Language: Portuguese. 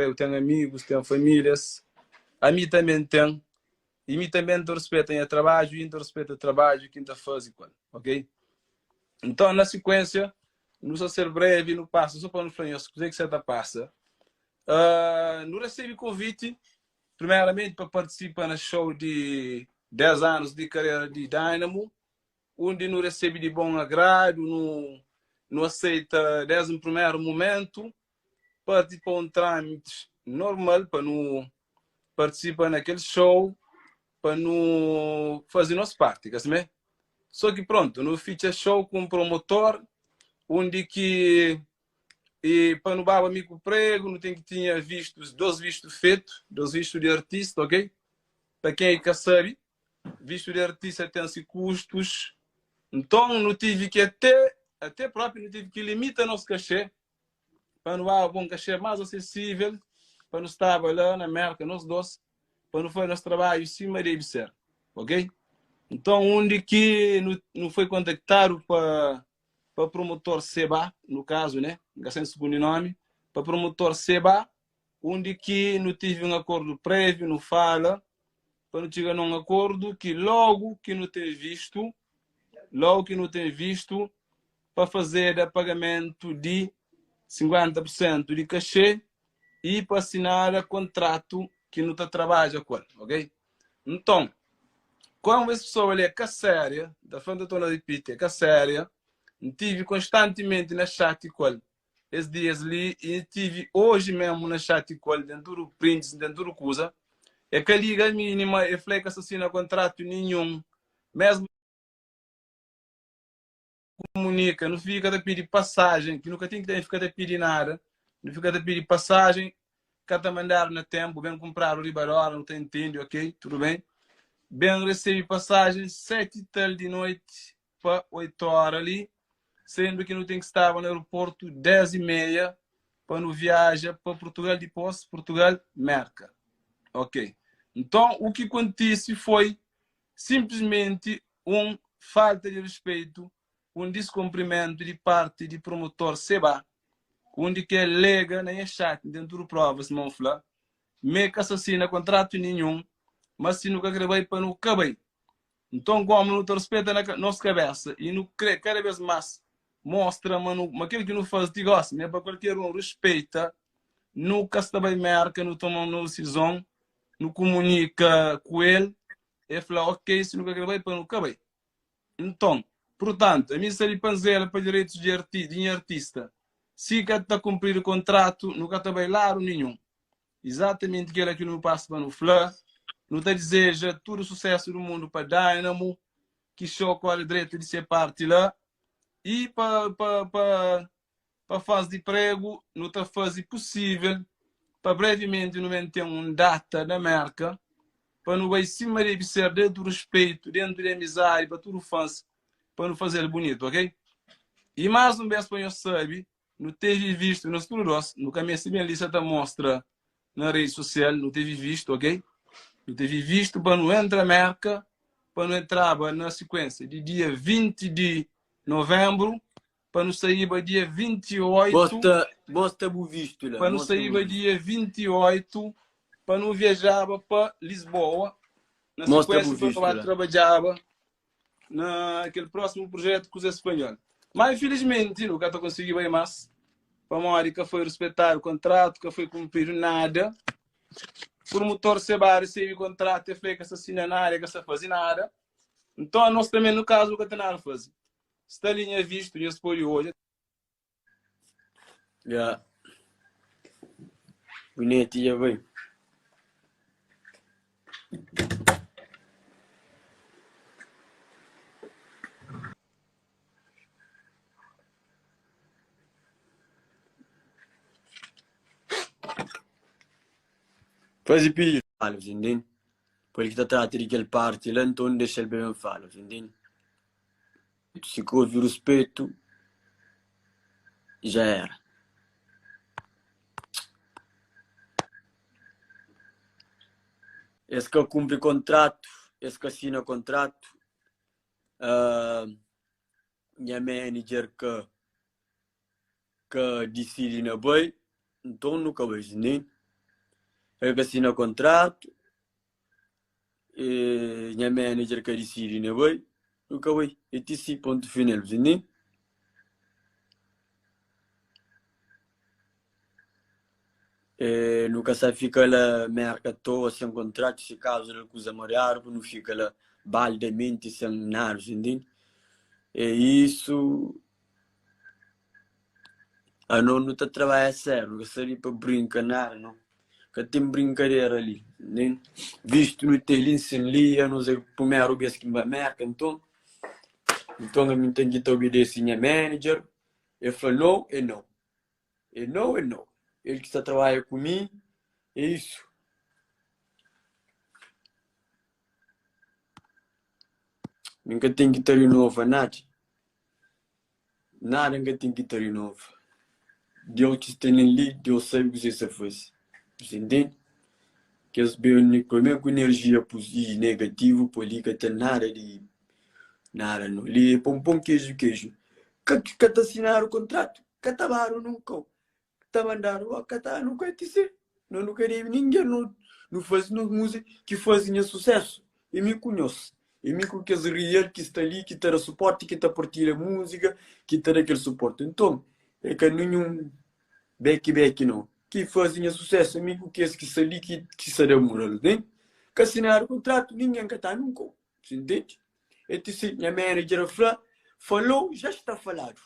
eu tenho amigos, tenho famílias, a mim também tem, e mim também te respeitam o trabalho, e te respeita o trabalho que te faz, ok? Então, na sequência, não só ser breve, não passa, só para não falar, se quiser que você passa. Não recebi convite, primeiramente, para participar no show de 10 anos de carreira de Dynamo, onde não recebe de bom agrado, não aceita desde o primeiro momento, participar um trâmite normal para não participar naquele show, para não fazer nossa parte, assim, só que pronto, não fiz show com um promotor, onde que e para não baba amigo prego, não tem que tinha vistos, 12 vistos feitos, 12 vistos de artista, ok? Para quem é que sabe, visto de artista tem-se custos, então não tive que até próprio não tive que limitar nosso cachê, para não dar um bom cachê mais acessível, para não estar lá na América, nós dois, para não fazer nosso trabalho cima deve ser, ok? Então, onde que não foi contactado para promotor Seba, no caso, né? Sem segundo nome, para promotor Seba, onde que não tive um acordo prévio, não fala, para não chegar num acordo que logo que não tem visto, para fazer o pagamento de 50% de cachê e para assinar o contrato que não está trabalha com ele, ok? Então, quando essa pessoa é séria, da frente da tona de Peter, que séria, tive constantemente na chat com ele. Esses dias ali, e tive hoje mesmo na chat com ele, dentro do print, dentro do coisa, é que a liga mínima, e falei que assassina contrato nenhum, mesmo comunica, não fica a pedir passagem, que nunca tem que ficar a pedir nada, não fica a pedir passagem, cada mandar no tempo, bem comprar o Ribarora, não tem entendido, ok? Tudo bem? Bem recebi passagem 7 de noite para 8 horas ali, sendo que não tem que estar no aeroporto 10h30 para não viajar para Portugal depois, Portugal merca. Ok. Então, o que acontece foi simplesmente uma falta de respeito, um descumprimento de parte do promotor Seba, onde que ele lega na chat dentro do provas, não fala, me que assassina contrato nenhum, mas se nunca gravei para não acabar. Então, como não te respeita na nossa cabeça e não crê cada vez mais, mostra, mano, aquilo que não faz de gosto, né? Para qualquer um respeita, nunca está bem marca, não toma uma decisão, não comunica com ele, e fala, ok, se nunca gravei para não acabar. Então, portanto, a mim seria panzela para direitos de artista. Se está a cumprir o contrato, nunca está bailar nenhum. Exatamente aquilo que não passa para no Flá. Não te deseja todo o sucesso do mundo para Dynamo, que show com a direito de ser parte lá. E para fase de prego, não está fase possível, para brevemente não ter uma data da marca, para não vai cima de ser dentro do respeito, dentro da amizade, para tudo fãs, para não fazer bonito, ok? E mais um vez para eu sabe, não teve visto nos estudos, no caminho se bem lista mostra na rede social, não teve visto, ok? Não teve visto para não entrar a marca, para não entrar na sequência de dia 20 de novembro, para não sair para dia 28. Bosta visto lá. Para não sair para dia 28, para não viajar para Lisboa. Na sequência, para trabalhar naquele próximo projeto com os espanhóis. Mas, infelizmente, nunca estou conseguindo ir mais. Para a Mari, que foi respeitar o contrato, que foi cumprir nada. Por motor Seba recebe contrato e foi que assassina nada, que se faz nada. Então, nós também, no caso, nunca tem nada a fazer. Está linha visto, e apoio hoje. Já. Bonito, já vem. Faz pilho, falo, entende? Porque está tratando de aquela parte lá, então deixa ele bem falo, entende? Se houve respeito, já era. Esse que cumpre contrato, esse que assina contrato, minha manager que decide na boi, então nunca vai entender. que assina contrato, e minha manager que decide, né, boy? Nunca foi, etc. Ponto final, entende? Nunca se fica lá merca toa sem contrato, se caso ele usa morar, não fica lá baldamente sem nada, entende? É isso. A não está trabalhar sério, que seria para brincar, não. Que tem brincadeira ali, né? Visto no telíncio ali, eu não sei primeiro vez que vai merca, então eu me tenho que obedecer minha manager. Ele falou não, e não. E não, e não. Ele que está trabalhando comigo, é isso. Nunca tem que ter novo, nada. Nada nunca tem que ter novo. Deus que está ali, Deus sabe o que você faz. Você entende? Que as mesmo com energia positiva e negativa, por ali que tem nada de nada, não. Ali, pom, queijo. Que tá assinar o contrato, que tá baro nunca. Tá mandando, que tá nunca te ser. Não queria ninguém, não faz música que fazia sucesso. E me conhece. E me conhece real que está ali, que terá suporte, que está partilha música, que terá aquele suporte. Então, é que nenhum back não. Que fazia sucesso, amigo que está ali, que será moral, né? Que assinar o contrato, ninguém que está nunca. Entende? E disse, minha manager falou, já está falado.